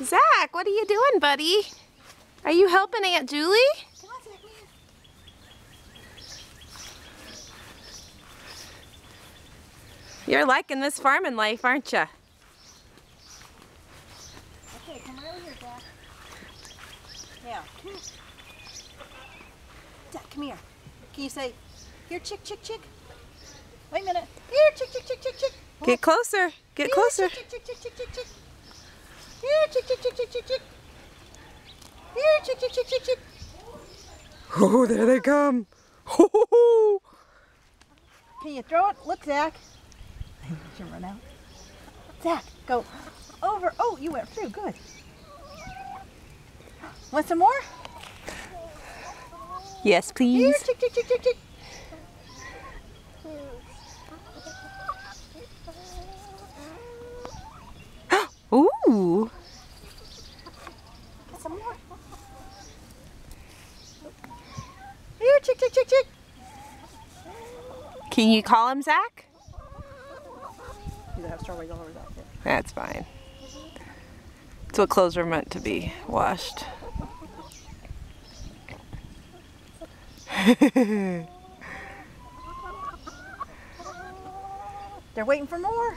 Zach, what are you doing, buddy? Are you helping Aunt Julie? Come on, Zach, man. You're liking this farming life, aren't you? Okay, come right over here, Zach. Yeah, come here. Zach, come here. Can you say, here, chick, chick, chick? Wait a minute. Here, chick, chick, chick, chick, chick. Get closer. Get closer. Chick, chick, chick, chick, chick, chick. Here, chick, chick, chick, chick, chick, chick. Here, chick, chick, chick, chick, chick. Oh, there they come. Ho-ho-ho. Can you throw it? Look, Zach. You should run out. Zach, go over. Oh, you went through. Good. Want some more? Yes, Here, please. chick, chick, chick, chick, chick. Ooh. Get some more. Here, chick, chick, chick, chick. Can you call him Zach? You have strawberries all over that. That's fine. That's what clothes are meant to be washed. They're waiting for more.